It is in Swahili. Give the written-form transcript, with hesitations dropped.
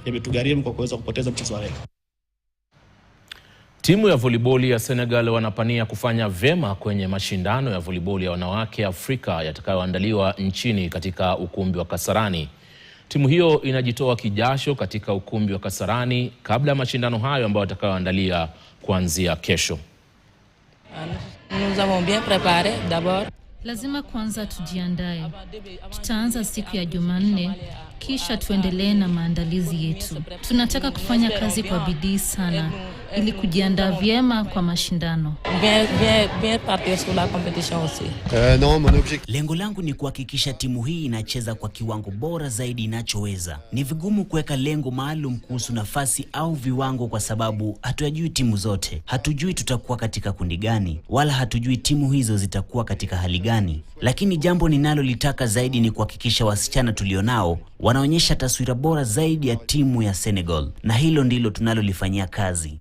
yametugharimu kwa kuweza kupoteza mchezo wa leo. Timu ya voliboli ya Senegal wanapania kufanya vyema kwenye mashindano ya voliboli ya wanawake Afrika yatakayoandaliwa nchini katika ukumbi wa Kasarani. Timu hiyo inajitoa kijasho katika ukumbi wa Kasarani kabla ya mashindano hayo ambayo yatakayoandalia kuanzia kesho. Lazima kwanza tujiandae. Tutaanza siku ya Jumanne, kisha tuendelee na maandalizi yetu. Tunataka kufanya kazi kwa bidii sana ili kujiandaa vyema kwa mashindano. Lengo langu ni kuhakikisha timu hii inacheza kwa kiwango bora zaidi inachoweza. Ni vigumu kuweka lengo maalum kuhusu nafasi au viwango kwa sababu hatujui timu zote. Hatujui tutakuwa katika kundi gani, wala hatujui timu hizo zitakuwa katika hali gani. Lakini jambo ninalolitaka zaidi ni kuhakikisha wasichana tulionao wanaonyesha taswira bora zaidi ya timu ya Senegal, na hilo ndilo tunalolifanyia kazi.